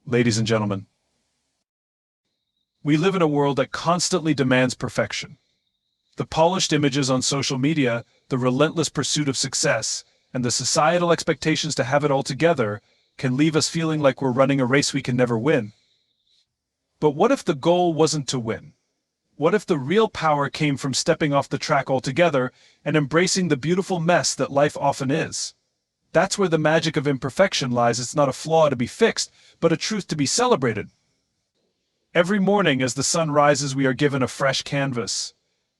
Ladies and gentlemen, we live in a world that constantly demands perfection. The polished images on social media, the relentless pursuit of success, and the societal expectations to have it all together can leave us feeling like we're running a race we can never win. But what if the goal wasn't to win? What if the real power came from stepping off the track altogether and embracing the beautiful mess that life often is? That's where the magic of imperfection lies. It's not a flaw to be fixed, but a truth to be celebrated. Every morning as the sun rises, we are given a fresh canvas.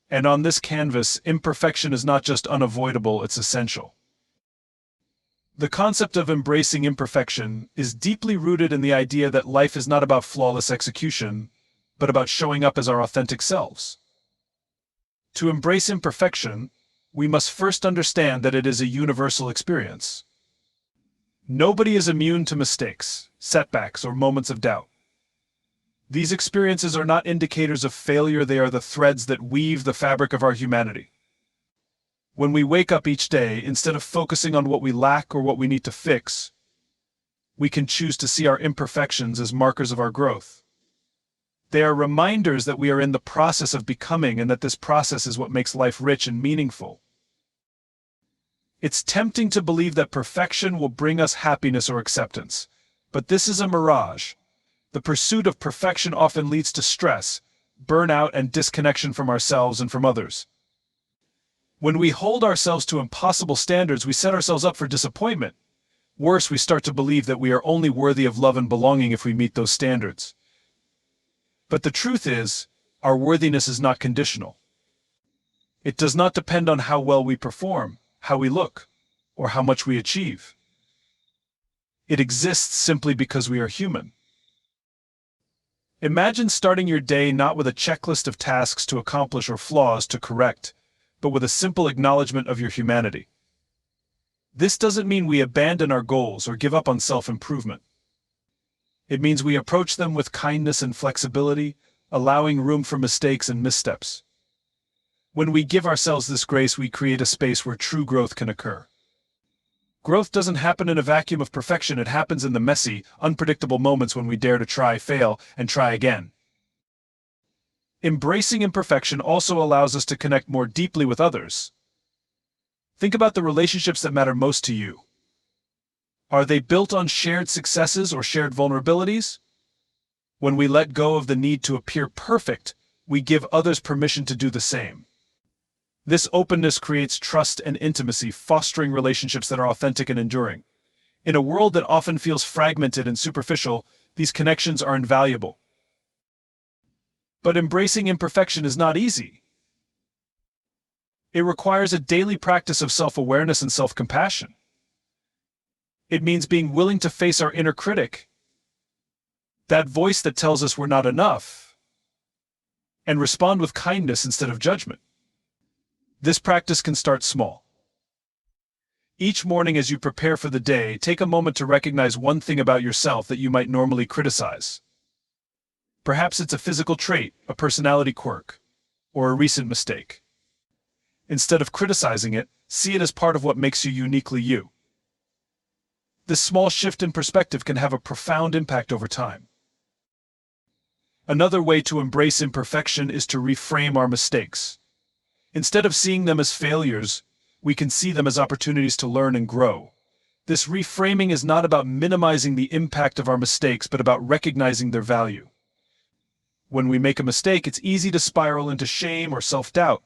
And on this canvas, imperfection is not just unavoidable, it's essential. The concept of embracing imperfection is deeply rooted in the idea that life is not about flawless execution, but about showing up as our authentic selves. To embrace imperfection, we must first understand that it is a universal experience. Nobody is immune to mistakes, setbacks, or moments of doubt. These experiences are not indicators of failure, they are the threads that weave the fabric of our humanity. When we wake up each day, instead of focusing on what we lack or what we need to fix, we can choose to see our imperfections as markers of our growth. They are reminders that we are in the process of becoming and that this process is what makes life rich and meaningful. It's tempting to believe that perfection will bring us happiness or acceptance, but this is a mirage. The pursuit of perfection often leads to stress, burnout, and disconnection from ourselves and from others. When we hold ourselves to impossible standards, we set ourselves up for disappointment. Worse, we start to believe that we are only worthy of love and belonging if we meet those standards. But the truth is, our worthiness is not conditional. It does not depend on how well we perform, how we look, or how much we achieve. It exists simply because we are human. Imagine starting your day not with a checklist of tasks to accomplish or flaws to correct, but with a simple acknowledgement of your humanity. This doesn't mean we abandon our goals or give up on self-improvement. It means we approach them with kindness and flexibility, allowing room for mistakes and missteps. When we give ourselves this grace, we create a space where true growth can occur. Growth doesn't happen in a vacuum of perfection, it happens in the messy, unpredictable moments when we dare to try, fail, and try again. Embracing imperfection also allows us to connect more deeply with others. Think about the relationships that matter most to you. Are they built on shared successes or shared vulnerabilities? When we let go of the need to appear perfect, we give others permission to do the same. This openness creates trust and intimacy, fostering relationships that are authentic and enduring. In a world that often feels fragmented and superficial, these connections are invaluable. But embracing imperfection is not easy. It requires a daily practice of self-awareness and self-compassion. It means being willing to face our inner critic, that voice that tells us we're not enough, and respond with kindness instead of judgment. This practice can start small. Each morning as you prepare for the day, take a moment to recognize one thing about yourself that you might normally criticize. Perhaps it's a physical trait, a personality quirk, or a recent mistake. Instead of criticizing it, see it as part of what makes you uniquely you. This small shift in perspective can have a profound impact over time. Another way to embrace imperfection is to reframe our mistakes. Instead of seeing them as failures, we can see them as opportunities to learn and grow. This reframing is not about minimizing the impact of our mistakes, but about recognizing their value. When we make a mistake, it's easy to spiral into shame or self-doubt.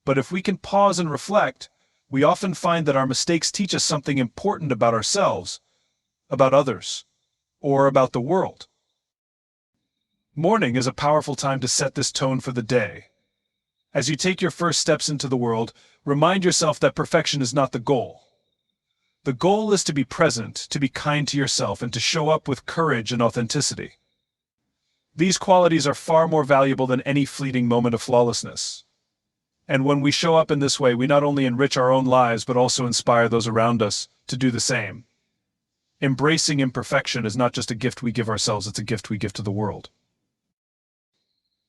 But if we can pause and reflect, we often find that our mistakes teach us something important about ourselves, about others, or about the world. Morning is a powerful time to set this tone for the day. As you take your first steps into the world, remind yourself that perfection is not the goal. The goal is to be present, to be kind to yourself, and to show up with courage and authenticity. These qualities are far more valuable than any fleeting moment of flawlessness. And when we show up in this way, we not only enrich our own lives, but also inspire those around us to do the same. Embracing imperfection is not just a gift we give ourselves, it's a gift we give to the world.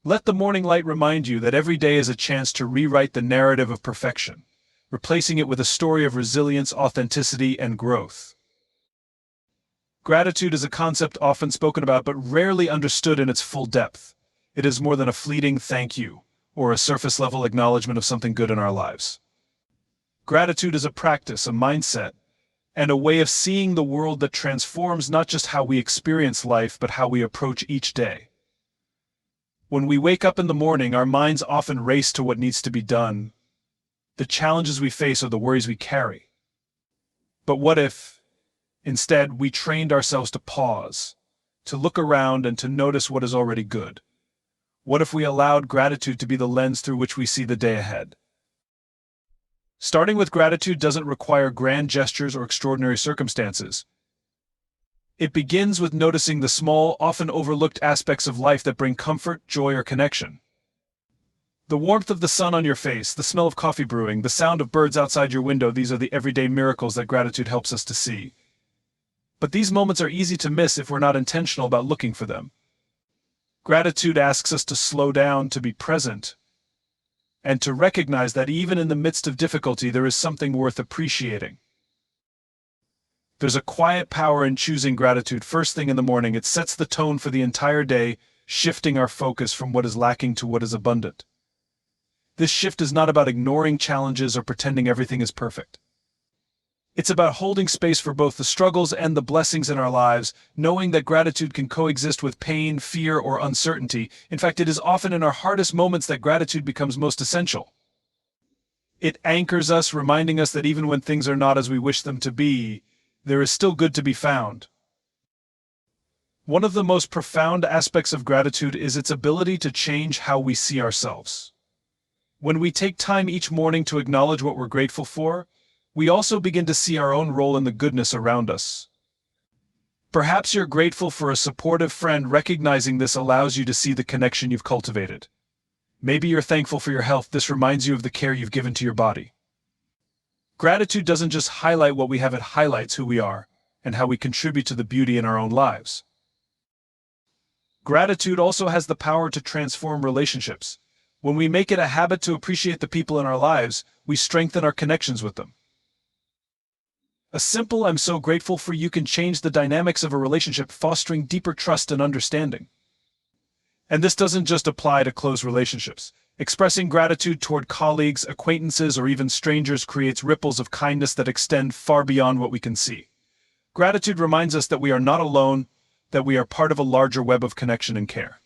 Let the morning light remind you that every day is a chance to rewrite the narrative of perfection, replacing it with a story of resilience, authenticity, and growth. Gratitude is a concept often spoken about but rarely understood in its full depth. It is more than a fleeting thank you, or a surface-level acknowledgement of something good in our lives. Gratitude is a practice, a mindset, and a way of seeing the world that transforms not just how we experience life, but how we approach each day. When we wake up in the morning, our minds often race to what needs to be done, the challenges we face or the worries we carry. But what if, instead, we trained ourselves to pause, to look around and to notice what is already good? What if we allowed gratitude to be the lens through which we see the day ahead? Starting with gratitude doesn't require grand gestures or extraordinary circumstances. It begins with noticing the small, often overlooked aspects of life that bring comfort, joy, or connection. The warmth of the sun on your face, the smell of coffee brewing, the sound of birds outside your window, these are the everyday miracles that gratitude helps us to see. But these moments are easy to miss if we're not intentional about looking for them. Gratitude asks us to slow down, to be present, and to recognize that even in the midst of difficulty, there is something worth appreciating. There's a quiet power in choosing gratitude first thing in the morning. It sets the tone for the entire day, shifting our focus from what is lacking to what is abundant. This shift is not about ignoring challenges or pretending everything is perfect. It's about holding space for both the struggles and the blessings in our lives, knowing that gratitude can coexist with pain, fear, or uncertainty. In fact, it is often in our hardest moments that gratitude becomes most essential. It anchors us, reminding us that even when things are not as we wish them to be, there is still good to be found. One of the most profound aspects of gratitude is its ability to change how we see ourselves. When we take time each morning to acknowledge what we're grateful for, we also begin to see our own role in the goodness around us. Perhaps you're grateful for a supportive friend. Recognizing this allows you to see the connection you've cultivated. Maybe you're thankful for your health. This reminds you of the care you've given to your body. Gratitude doesn't just highlight what we have, it highlights who we are and how we contribute to the beauty in our own lives. Gratitude also has the power to transform relationships. When we make it a habit to appreciate the people in our lives, we strengthen our connections with them. A simple "I'm so grateful for you" can change the dynamics of a relationship, fostering deeper trust and understanding. And this doesn't just apply to close relationships. Expressing gratitude toward colleagues, acquaintances, or even strangers creates ripples of kindness that extend far beyond what we can see. Gratitude reminds us that we are not alone, that we are part of a larger web of connection and care.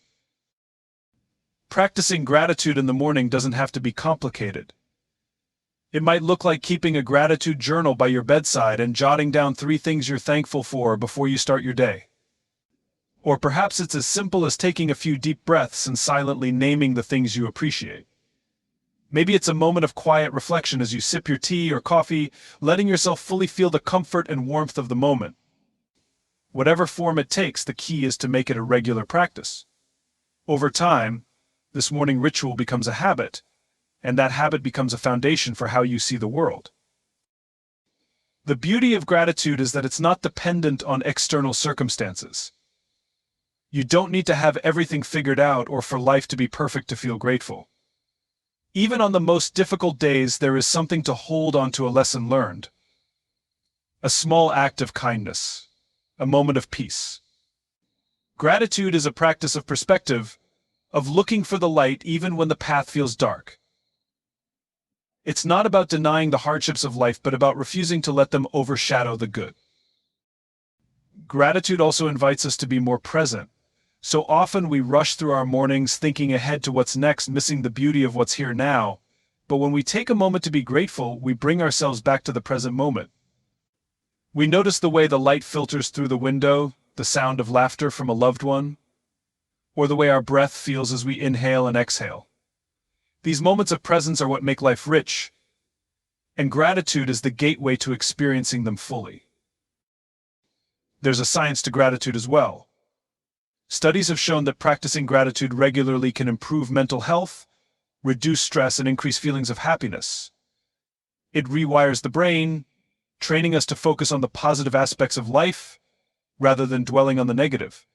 Practicing gratitude in the morning doesn't have to be complicated. It might look like keeping a gratitude journal by your bedside and jotting down 3 things you're thankful for before you start your day. Or perhaps it's as simple as taking a few deep breaths and silently naming the things you appreciate. Maybe it's a moment of quiet reflection as you sip your tea or coffee, letting yourself fully feel the comfort and warmth of the moment. Whatever form it takes, the key is to make it a regular practice. Over time, this morning ritual becomes a habit, and that habit becomes a foundation for how you see the world. The beauty of gratitude is that it's not dependent on external circumstances. You don't need to have everything figured out or for life to be perfect to feel grateful. Even on the most difficult days, there is something to hold on to, a lesson learned. A small act of kindness. A moment of peace. Gratitude is a practice of perspective, of looking for the light even when the path feels dark. It's not about denying the hardships of life, but about refusing to let them overshadow the good. Gratitude also invites us to be more present. So often we rush through our mornings thinking ahead to what's next, missing the beauty of what's here now. But when we take a moment to be grateful, we bring ourselves back to the present moment. We notice the way the light filters through the window, the sound of laughter from a loved one, or the way our breath feels as we inhale and exhale. These moments of presence are what make life rich, and gratitude is the gateway to experiencing them fully. There's a science to gratitude as well. Studies have shown that practicing gratitude regularly can improve mental health, reduce stress, and increase feelings of happiness. It rewires the brain, training us to focus on the positive aspects of life rather than dwelling on the negative.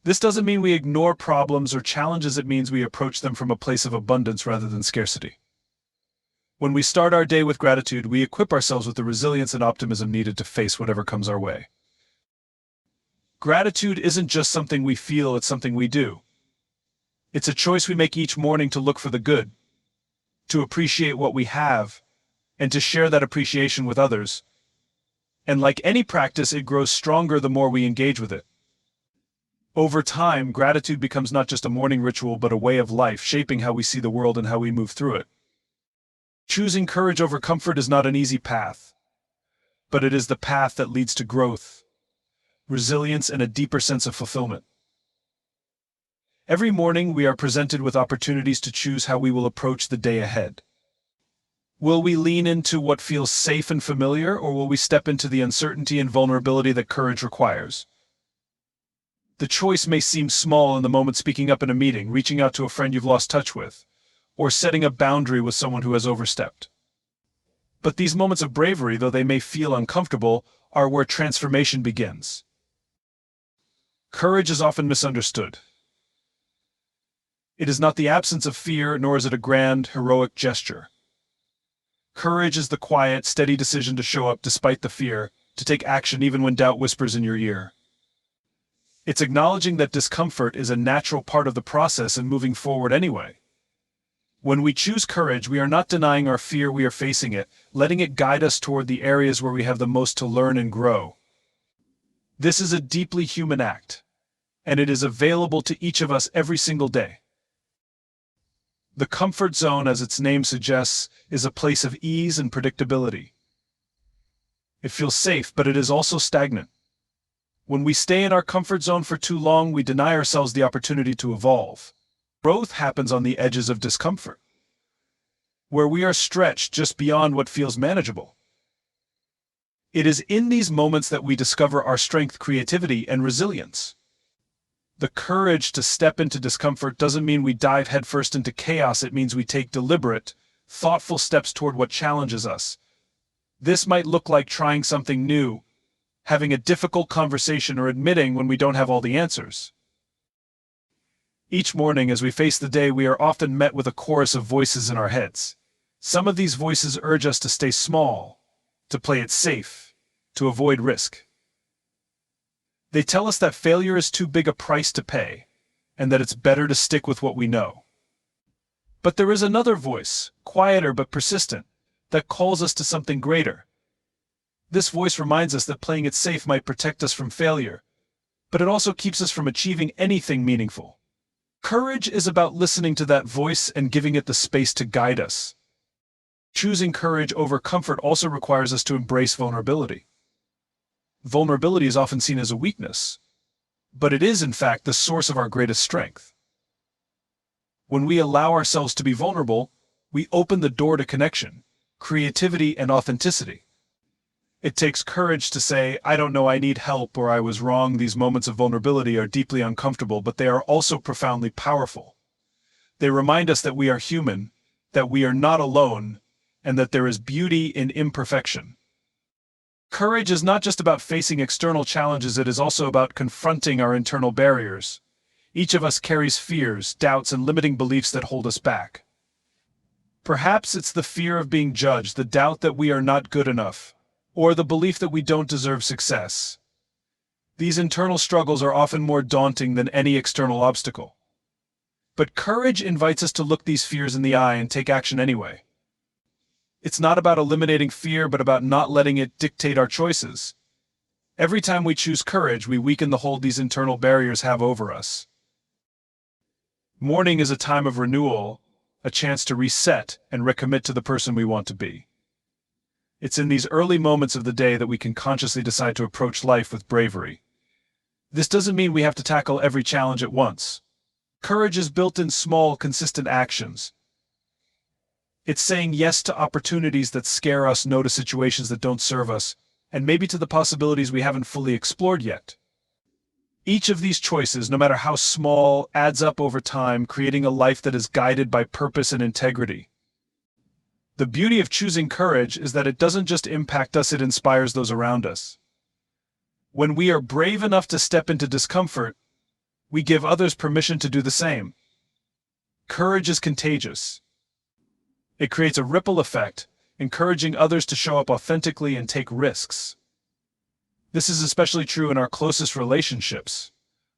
This doesn't mean we ignore problems or challenges. It means we approach them from a place of abundance rather than scarcity. When we start our day with gratitude, we equip ourselves with the resilience and optimism needed to face whatever comes our way. Gratitude isn't just something we feel, it's something we do. It's a choice we make each morning to look for the good, to appreciate what we have, and to share that appreciation with others. And like any practice, it grows stronger the more we engage with it. Over time, gratitude becomes not just a morning ritual but a way of life, shaping how we see the world and how we move through it. Choosing courage over comfort is not an easy path, but it is the path that leads to growth, resilience, and a deeper sense of fulfillment. Every morning, we are presented with opportunities to choose how we will approach the day ahead. Will we lean into what feels safe and familiar, or will we step into the uncertainty and vulnerability that courage requires? The choice may seem small in the moment: speaking up in a meeting, reaching out to a friend you've lost touch with, or setting a boundary with someone who has overstepped. But these moments of bravery, though they may feel uncomfortable, are where transformation begins. Courage is often misunderstood. It is not the absence of fear, nor is it a grand, heroic gesture. Courage is the quiet, steady decision to show up despite the fear, to take action even when doubt whispers in your ear. It's acknowledging that discomfort is a natural part of the process and moving forward anyway. When we choose courage, we are not denying our fear, we are facing it, letting it guide us toward the areas where we have the most to learn and grow. This is a deeply human act, and it is available to each of us every single day. The comfort zone, as its name suggests, is a place of ease and predictability. It feels safe, but it is also stagnant. When we stay in our comfort zone for too long, we deny ourselves the opportunity to evolve. Growth happens on the edges of discomfort, where we are stretched just beyond what feels manageable. It is in these moments that we discover our strength, creativity, and resilience. The courage to step into discomfort doesn't mean we dive headfirst into chaos. It means we take deliberate, thoughtful steps toward what challenges us. This might look like trying something new, having a difficult conversation, or admitting when we don't have all the answers. Each morning as we face the day, we are often met with a chorus of voices in our heads. Some of these voices urge us to stay small, to play it safe, to avoid risk. They tell us that failure is too big a price to pay, and that it's better to stick with what we know. But there is another voice, quieter but persistent, that calls us to something greater. This voice reminds us that playing it safe might protect us from failure, but it also keeps us from achieving anything meaningful. Courage is about listening to that voice and giving it the space to guide us. Choosing courage over comfort also requires us to embrace vulnerability. Vulnerability is often seen as a weakness, but it is in fact the source of our greatest strength. When we allow ourselves to be vulnerable, we open the door to connection, creativity, and authenticity. It takes courage to say, "I don't know, I need help," or "I was wrong." These moments of vulnerability are deeply uncomfortable, but they are also profoundly powerful. They remind us that we are human, that we are not alone, and that there is beauty in imperfection. Courage is not just about facing external challenges, it is also about confronting our internal barriers. Each of us carries fears, doubts, and limiting beliefs that hold us back. Perhaps it's the fear of being judged, the doubt that we are not good enough, or the belief that we don't deserve success. These internal struggles are often more daunting than any external obstacle. But courage invites us to look these fears in the eye and take action anyway. It's not about eliminating fear, but about not letting it dictate our choices. Every time we choose courage, we weaken the hold these internal barriers have over us. Morning is a time of renewal, a chance to reset and recommit to the person we want to be. It's in these early moments of the day that we can consciously decide to approach life with bravery. This doesn't mean we have to tackle every challenge at once. Courage is built in small, consistent actions. It's saying yes to opportunities that scare us, no to situations that don't serve us, and maybe to the possibilities we haven't fully explored yet. Each of these choices, no matter how small, adds up over time, creating a life that is guided by purpose and integrity. The beauty of choosing courage is that it doesn't just impact us, it inspires those around us. When we are brave enough to step into discomfort, we give others permission to do the same. Courage is contagious. It creates a ripple effect, encouraging others to show up authentically and take risks. This is especially true in our closest relationships.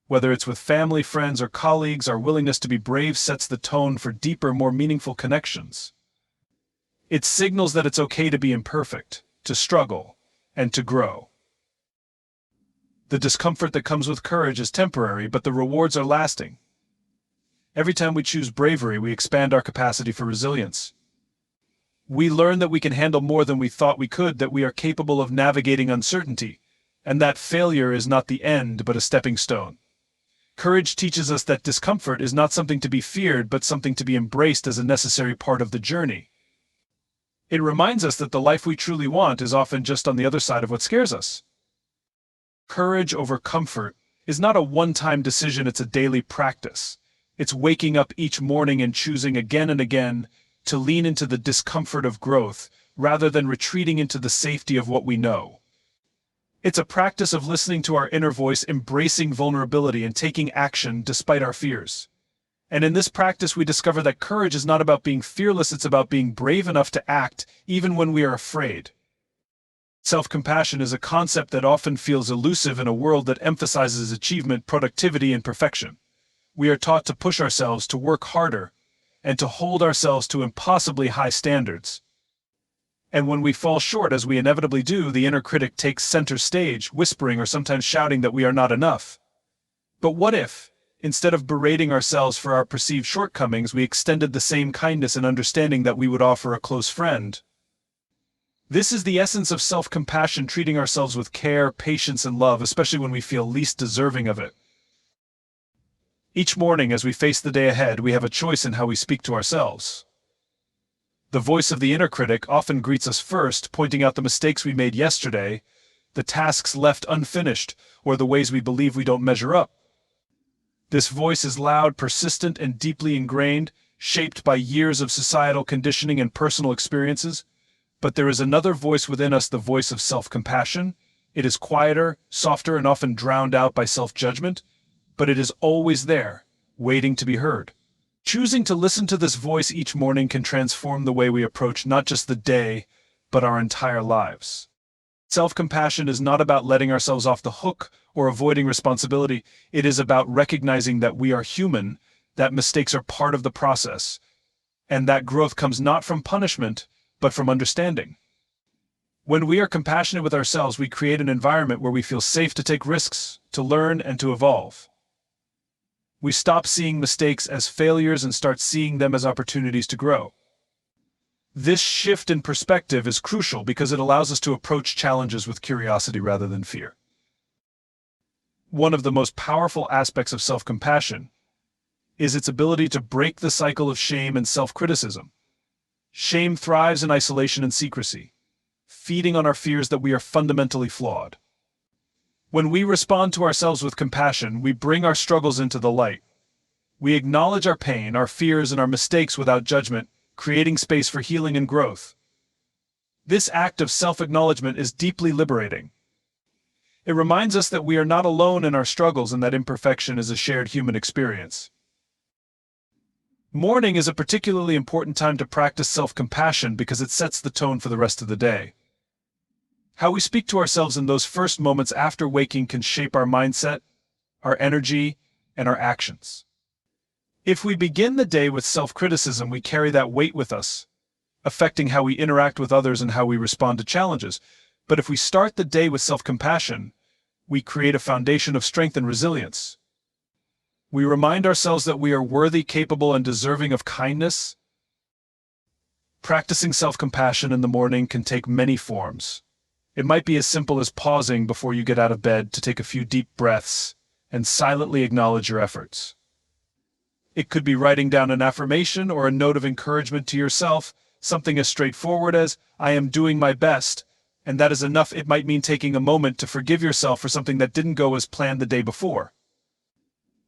Whether it's with family, friends, or colleagues, our willingness to be brave sets the tone for deeper, more meaningful connections. It signals that it's okay to be imperfect, to struggle, and to grow. The discomfort that comes with courage is temporary, but the rewards are lasting. Every time we choose bravery, we expand our capacity for resilience. We learn that we can handle more than we thought we could, that we are capable of navigating uncertainty, and that failure is not the end, but a stepping stone. Courage teaches us that discomfort is not something to be feared, but something to be embraced as a necessary part of the journey. It reminds us that the life we truly want is often just on the other side of what scares us. Courage over comfort is not a one-time decision, it's a daily practice. It's waking up each morning and choosing again and again to lean into the discomfort of growth rather than retreating into the safety of what we know. It's a practice of listening to our inner voice, embracing vulnerability, and taking action despite our fears. And in this practice, we discover that courage is not about being fearless, it's about being brave enough to act even when we are afraid. Self-compassion is a concept that often feels elusive in a world that emphasizes achievement, productivity, and perfection. We are taught to push ourselves, to work harder, and to hold ourselves to impossibly high standards. And when we fall short, as we inevitably do, the inner critic takes center stage, whispering or sometimes shouting that we are not enough. But what if, instead of berating ourselves for our perceived shortcomings, we extended the same kindness and understanding that we would offer a close friend? This is the essence of self-compassion, treating ourselves with care, patience, and love, especially when we feel least deserving of it. Each morning, as we face the day ahead, we have a choice in how we speak to ourselves. The voice of the inner critic often greets us first, pointing out the mistakes we made yesterday, the tasks left unfinished, or the ways we believe we don't measure up. This voice is loud, persistent, and deeply ingrained, shaped by years of societal conditioning and personal experiences. But there is another voice within us, the voice of self-compassion. It is quieter, softer, and often drowned out by self-judgment, but it is always there, waiting to be heard. Choosing to listen to this voice each morning can transform the way we approach not just the day, but our entire lives. Self-compassion is not about letting ourselves off the hook or avoiding responsibility. It is about recognizing that we are human, that mistakes are part of the process, and that growth comes not from punishment, but from understanding. When we are compassionate with ourselves, we create an environment where we feel safe to take risks, to learn, and to evolve. We stop seeing mistakes as failures and start seeing them as opportunities to grow. This shift in perspective is crucial because it allows us to approach challenges with curiosity rather than fear. One of the most powerful aspects of self-compassion is its ability to break the cycle of shame and self-criticism. Shame thrives in isolation and secrecy, feeding on our fears that we are fundamentally flawed. When we respond to ourselves with compassion, we bring our struggles into the light. We acknowledge our pain, our fears, and our mistakes without judgment, creating space for healing and growth. This act of self-acknowledgement is deeply liberating. It reminds us that we are not alone in our struggles and that imperfection is a shared human experience. Morning is a particularly important time to practice self-compassion because it sets the tone for the rest of the day. How we speak to ourselves in those first moments after waking can shape our mindset, our energy, and our actions. If we begin the day with self-criticism, we carry that weight with us, affecting how we interact with others and how we respond to challenges. But if we start the day with self-compassion, we create a foundation of strength and resilience. We remind ourselves that we are worthy, capable, and deserving of kindness. Practicing self-compassion in the morning can take many forms. It might be as simple as pausing before you get out of bed to take a few deep breaths and silently acknowledge your efforts. It could be writing down an affirmation or a note of encouragement to yourself, something as straightforward as, "I am doing my best," and that is enough. It might mean taking a moment to forgive yourself for something that didn't go as planned the day before.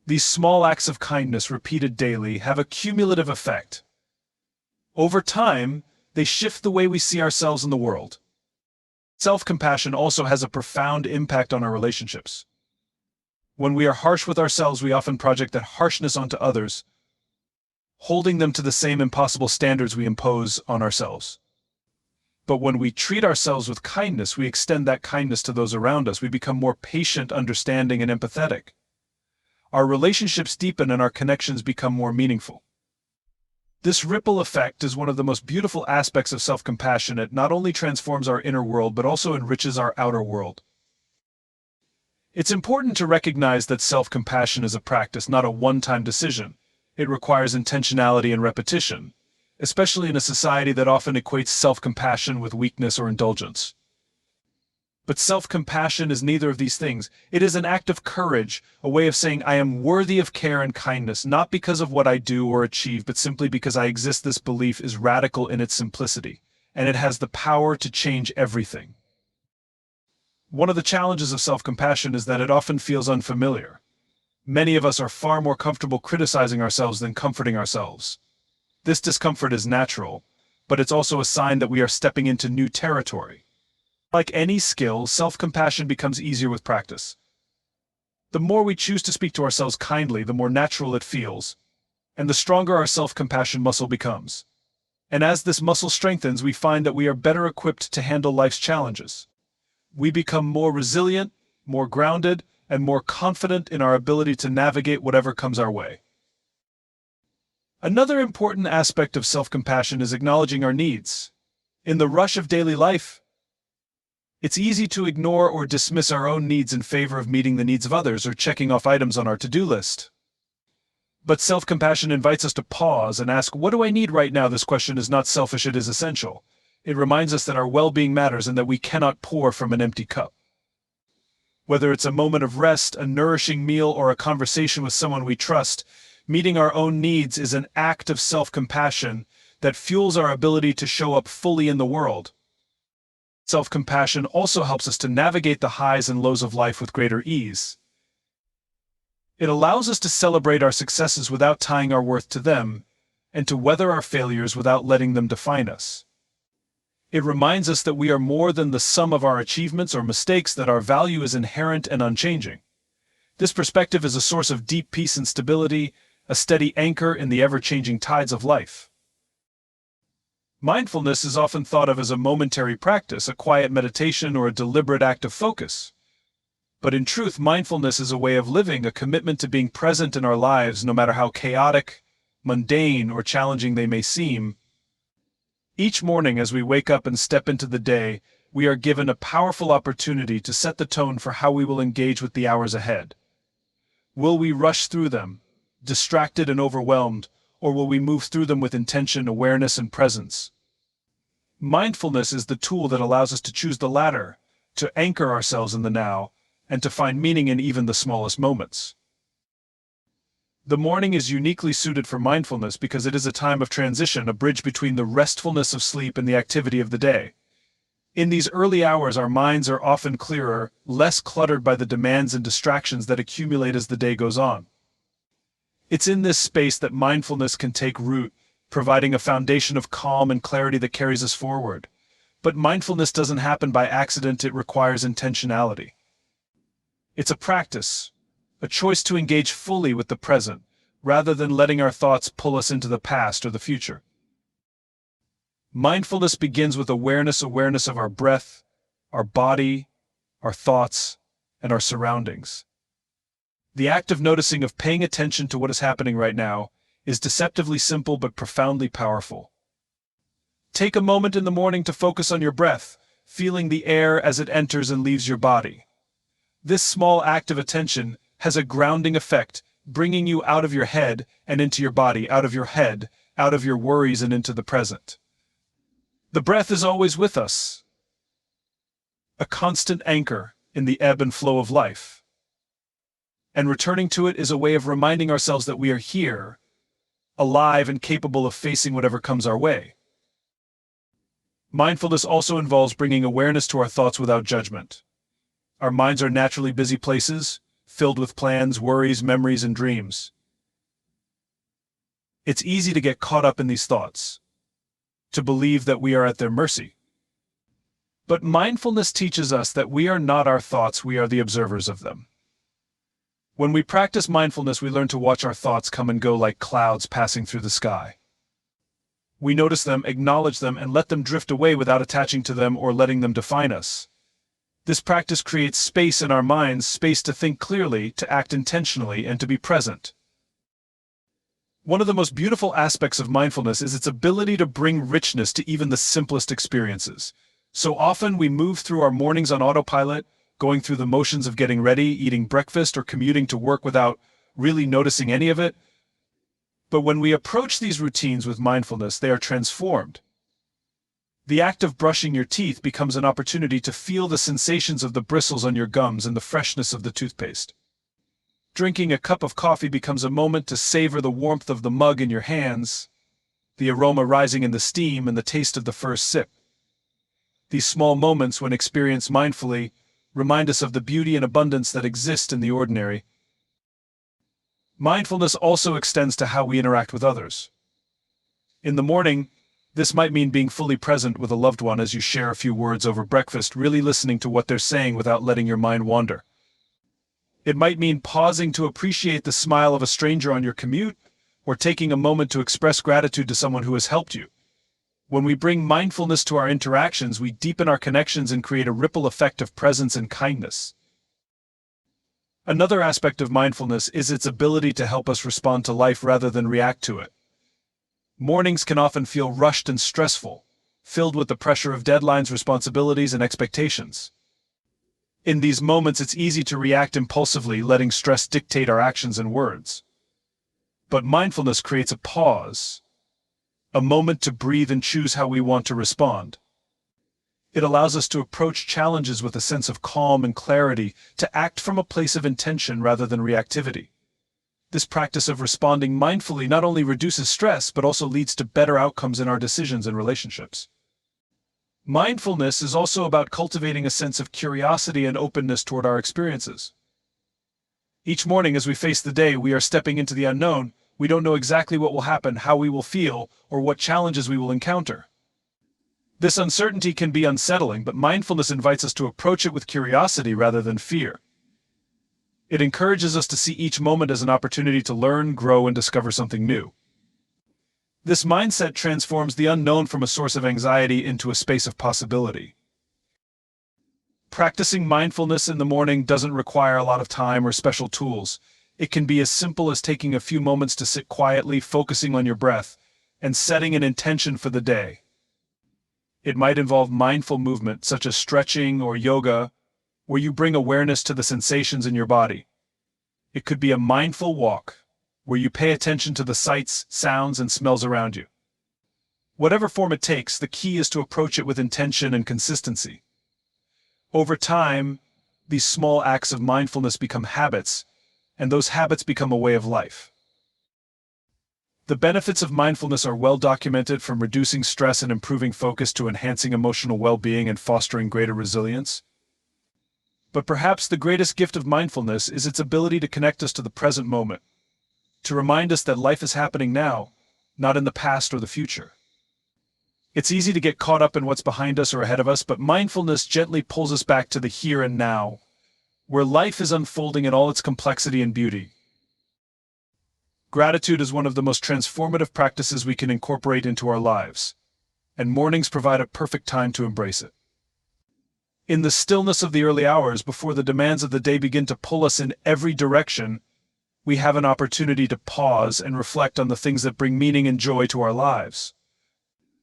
These small acts of kindness, repeated daily, have a cumulative effect. Over time, they shift the way we see ourselves in the world. Self-compassion also has a profound impact on our relationships. When we are harsh with ourselves, we often project that harshness onto others, holding them to the same impossible standards we impose on ourselves. But when we treat ourselves with kindness, we extend that kindness to those around us. We become more patient, understanding, and empathetic. Our relationships deepen and our connections become more meaningful. This ripple effect is one of the most beautiful aspects of self-compassion. It not only transforms our inner world, but also enriches our outer world. It's important to recognize that self-compassion is a practice, not a one-time decision. It requires intentionality and repetition, especially in a society that often equates self-compassion with weakness or indulgence. But self-compassion is neither of these things. It is an act of courage, a way of saying I am worthy of care and kindness, not because of what I do or achieve, but simply because I exist. This belief is radical in its simplicity, and it has the power to change everything. One of the challenges of self-compassion is that it often feels unfamiliar. Many of us are far more comfortable criticizing ourselves than comforting ourselves. This discomfort is natural, but it's also a sign that we are stepping into new territory. Like any skill, self-compassion becomes easier with practice. The more we choose to speak to ourselves kindly, the more natural it feels, and the stronger our self-compassion muscle becomes. And as this muscle strengthens, we find that we are better equipped to handle life's challenges. We become more resilient, more grounded, and more confident in our ability to navigate whatever comes our way. Another important aspect of self-compassion is acknowledging our needs. In the rush of daily life, it's easy to ignore or dismiss our own needs in favor of meeting the needs of others or checking off items on our to-do list. But self-compassion invites us to pause and ask, what do I need right now? This question is not selfish, it is essential. It reminds us that our well-being matters and that we cannot pour from an empty cup. Whether it's a moment of rest, a nourishing meal, or a conversation with someone we trust, meeting our own needs is an act of self-compassion that fuels our ability to show up fully in the world. Self-compassion also helps us to navigate the highs and lows of life with greater ease. It allows us to celebrate our successes without tying our worth to them, and to weather our failures without letting them define us. It reminds us that we are more than the sum of our achievements or mistakes, that our value is inherent and unchanging. This perspective is a source of deep peace and stability, a steady anchor in the ever-changing tides of life. Mindfulness is often thought of as a momentary practice, a quiet meditation, or a deliberate act of focus. But in truth, mindfulness is a way of living, a commitment to being present in our lives, no matter how chaotic, mundane, or challenging they may seem. Each morning as we wake up and step into the day, we are given a powerful opportunity to set the tone for how we will engage with the hours ahead. Will we rush through them, distracted and overwhelmed, or will we move through them with intention, awareness, and presence? Mindfulness is the tool that allows us to choose the latter, to anchor ourselves in the now, and to find meaning in even the smallest moments. The morning is uniquely suited for mindfulness because it is a time of transition, a bridge between the restfulness of sleep and the activity of the day. In these early hours, our minds are often clearer, less cluttered by the demands and distractions that accumulate as the day goes on. It's in this space that mindfulness can take root, providing a foundation of calm and clarity that carries us forward. But mindfulness doesn't happen by accident, it requires intentionality. It's a practice, a choice to engage fully with the present, rather than letting our thoughts pull us into the past or the future. Mindfulness begins with awareness of our breath, our body, our thoughts, and our surroundings. The act of noticing, of paying attention to what is happening right now, is deceptively simple but profoundly powerful. Take a moment in the morning to focus on your breath, feeling the air as it enters and leaves your body. This small act of attention has a grounding effect, bringing you out of your head and into your body, out of your head, out of your worries and into the present. The breath is always with us, a constant anchor in the ebb and flow of life. And returning to it is a way of reminding ourselves that we are here, alive and capable of facing whatever comes our way. Mindfulness also involves bringing awareness to our thoughts without judgment. Our minds are naturally busy places, filled with plans, worries, memories, and dreams. It's easy to get caught up in these thoughts, to believe that we are at their mercy. But mindfulness teaches us that we are not our thoughts, we are the observers of them. When we practice mindfulness, we learn to watch our thoughts come and go like clouds passing through the sky. We notice them, acknowledge them, and let them drift away without attaching to them or letting them define us. This practice creates space in our minds, space to think clearly, to act intentionally, and to be present. One of the most beautiful aspects of mindfulness is its ability to bring richness to even the simplest experiences. So often we move through our mornings on autopilot, going through the motions of getting ready, eating breakfast, or commuting to work without really noticing any of it. But when we approach these routines with mindfulness, they are transformed. The act of brushing your teeth becomes an opportunity to feel the sensations of the bristles on your gums and the freshness of the toothpaste. Drinking a cup of coffee becomes a moment to savor the warmth of the mug in your hands, the aroma rising in the steam, and the taste of the first sip. These small moments, when experienced mindfully, remind us of the beauty and abundance that exist in the ordinary. Mindfulness also extends to how we interact with others. In the morning, this might mean being fully present with a loved one as you share a few words over breakfast, really listening to what they're saying without letting your mind wander. It might mean pausing to appreciate the smile of a stranger on your commute, or taking a moment to express gratitude to someone who has helped you. When we bring mindfulness to our interactions, we deepen our connections and create a ripple effect of presence and kindness. Another aspect of mindfulness is its ability to help us respond to life rather than react to it. Mornings can often feel rushed and stressful, filled with the pressure of deadlines, responsibilities, and expectations. In these moments, it's easy to react impulsively, letting stress dictate our actions and words. But mindfulness creates a pause, a moment to breathe and choose how we want to respond. It allows us to approach challenges with a sense of calm and clarity, to act from a place of intention rather than reactivity. This practice of responding mindfully not only reduces stress, but also leads to better outcomes in our decisions and relationships. Mindfulness is also about cultivating a sense of curiosity and openness toward our experiences. Each morning as we face the day, we are stepping into the unknown. We don't know exactly what will happen, how we will feel, or what challenges we will encounter. This uncertainty can be unsettling, but mindfulness invites us to approach it with curiosity rather than fear. It encourages us to see each moment as an opportunity to learn, grow, and discover something new. This mindset transforms the unknown from a source of anxiety into a space of possibility. Practicing mindfulness in the morning doesn't require a lot of time or special tools. It can be as simple as taking a few moments to sit quietly, focusing on your breath, and setting an intention for the day. It might involve mindful movement, such as stretching or yoga, where you bring awareness to the sensations in your body. It could be a mindful walk, where you pay attention to the sights, sounds, and smells around you. Whatever form it takes, the key is to approach it with intention and consistency. Over time, these small acts of mindfulness become habits, and those habits become a way of life. The benefits of mindfulness are well documented, from reducing stress and improving focus to enhancing emotional well-being and fostering greater resilience. But perhaps the greatest gift of mindfulness is its ability to connect us to the present moment, to remind us that life is happening now, not in the past or the future. It's easy to get caught up in what's behind us or ahead of us, but mindfulness gently pulls us back to the here and now, where life is unfolding in all its complexity and beauty. Gratitude is one of the most transformative practices we can incorporate into our lives, and mornings provide a perfect time to embrace it. In the stillness of the early hours, before the demands of the day begin to pull us in every direction, we have an opportunity to pause and reflect on the things that bring meaning and joy to our lives.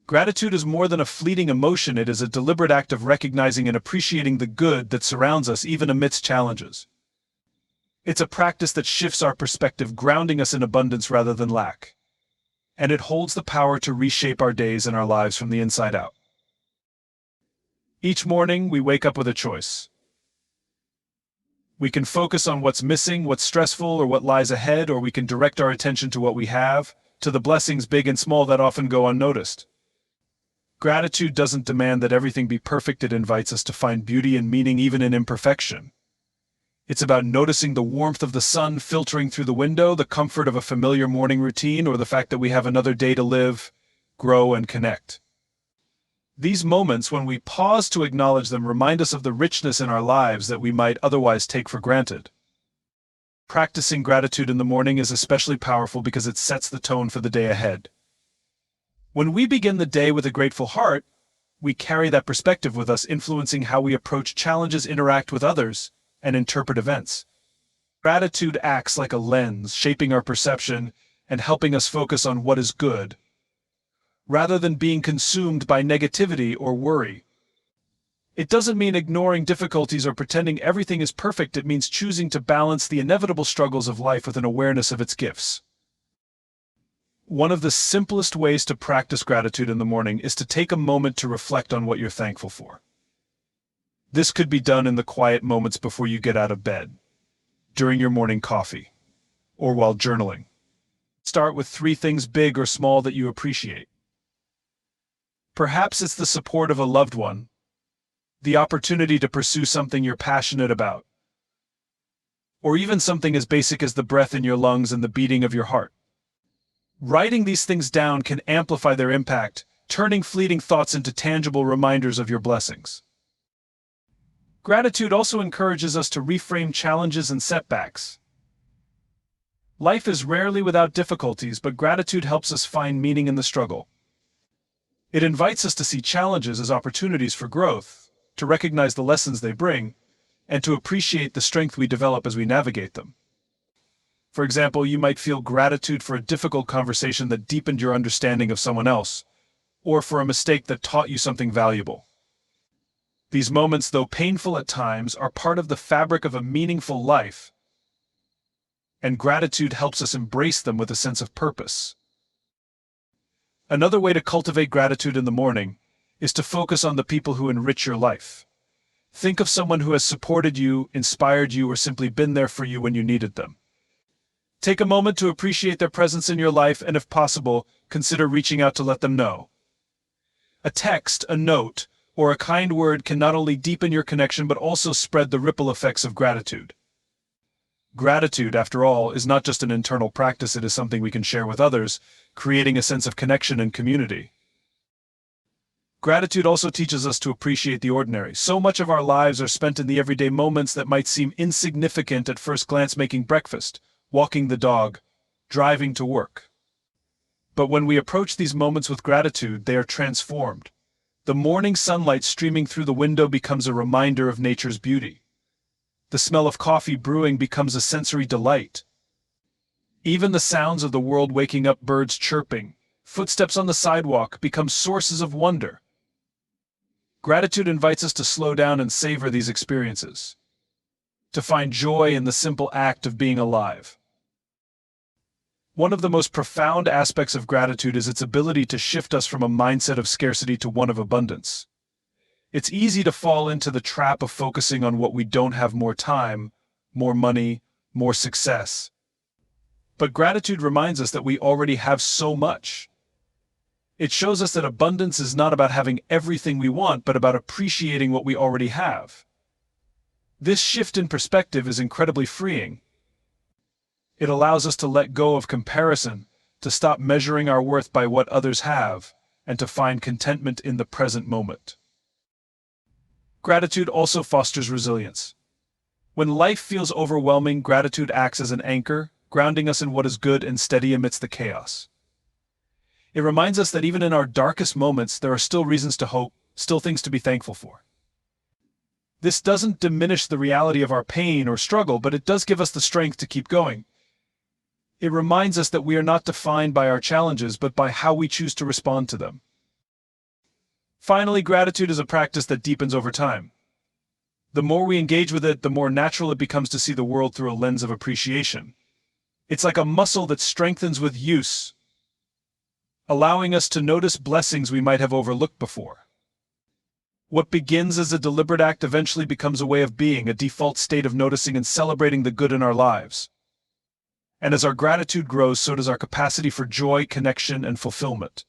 Gratitude is more than a fleeting emotion. It is a deliberate act of recognizing and appreciating the good that surrounds us, even amidst challenges. It's a practice that shifts our perspective, grounding us in abundance rather than lack. And it holds the power to reshape our days and our lives from the inside out. Each morning, we wake up with a choice. We can focus on what's missing, what's stressful, or what lies ahead, or we can direct our attention to what we have, to the blessings big and small that often go unnoticed. Gratitude doesn't demand that everything be perfect. It invites us to find beauty and meaning even in imperfection. It's about noticing the warmth of the sun filtering through the window, the comfort of a familiar morning routine, or the fact that we have another day to live, grow, and connect. These moments, when we pause to acknowledge them, remind us of the richness in our lives that we might otherwise take for granted. Practicing gratitude in the morning is especially powerful because it sets the tone for the day ahead. When we begin the day with a grateful heart, we carry that perspective with us, influencing how we approach challenges, interact with others, and interpret events. Gratitude acts like a lens, shaping our perception and helping us focus on what is good, rather than being consumed by negativity or worry. It doesn't mean ignoring difficulties or pretending everything is perfect. It means choosing to balance the inevitable struggles of life with an awareness of its gifts. One of the simplest ways to practice gratitude in the morning is to take a moment to reflect on what you're thankful for. This could be done in the quiet moments before you get out of bed, during your morning coffee, or while journaling. Start with 3 things, big or small, that you appreciate. Perhaps it's the support of a loved one, the opportunity to pursue something you're passionate about, or even something as basic as the breath in your lungs and the beating of your heart. Writing these things down can amplify their impact, turning fleeting thoughts into tangible reminders of your blessings. Gratitude also encourages us to reframe challenges and setbacks. Life is rarely without difficulties, but gratitude helps us find meaning in the struggle. It invites us to see challenges as opportunities for growth, to recognize the lessons they bring, and to appreciate the strength we develop as we navigate them. For example, you might feel gratitude for a difficult conversation that deepened your understanding of someone else, or for a mistake that taught you something valuable. These moments, though painful at times, are part of the fabric of a meaningful life, and gratitude helps us embrace them with a sense of purpose. Another way to cultivate gratitude in the morning is to focus on the people who enrich your life. Think of someone who has supported you, inspired you, or simply been there for you when you needed them. Take a moment to appreciate their presence in your life, and if possible, consider reaching out to let them know. A text, a note, or a kind word can not only deepen your connection but also spread the ripple effects of gratitude. Gratitude, after all, is not just an internal practice, it is something we can share with others, creating a sense of connection and community. Gratitude also teaches us to appreciate the ordinary. So much of our lives are spent in the everyday moments that might seem insignificant at first glance: making breakfast, walking the dog, driving to work. But when we approach these moments with gratitude, they are transformed. The morning sunlight streaming through the window becomes a reminder of nature's beauty. The smell of coffee brewing becomes a sensory delight. Even the sounds of the world waking up, birds chirping, footsteps on the sidewalk, become sources of wonder. Gratitude invites us to slow down and savor these experiences, to find joy in the simple act of being alive. One of the most profound aspects of gratitude is its ability to shift us from a mindset of scarcity to one of abundance. It's easy to fall into the trap of focusing on what we don't have: more time, more money, more success. But gratitude reminds us that we already have so much. It shows us that abundance is not about having everything we want, but about appreciating what we already have. This shift in perspective is incredibly freeing. It allows us to let go of comparison, to stop measuring our worth by what others have, and to find contentment in the present moment. Gratitude also fosters resilience. When life feels overwhelming, gratitude acts as an anchor, grounding us in what is good and steady amidst the chaos. It reminds us that even in our darkest moments, there are still reasons to hope, still things to be thankful for. This doesn't diminish the reality of our pain or struggle, but it does give us the strength to keep going. It reminds us that we are not defined by our challenges, but by how we choose to respond to them. Finally, gratitude is a practice that deepens over time. The more we engage with it, the more natural it becomes to see the world through a lens of appreciation. It's like a muscle that strengthens with use, allowing us to notice blessings we might have overlooked before. What begins as a deliberate act eventually becomes a way of being, a default state of noticing and celebrating the good in our lives. And as our gratitude grows, so does our capacity for joy, connection, and fulfillment.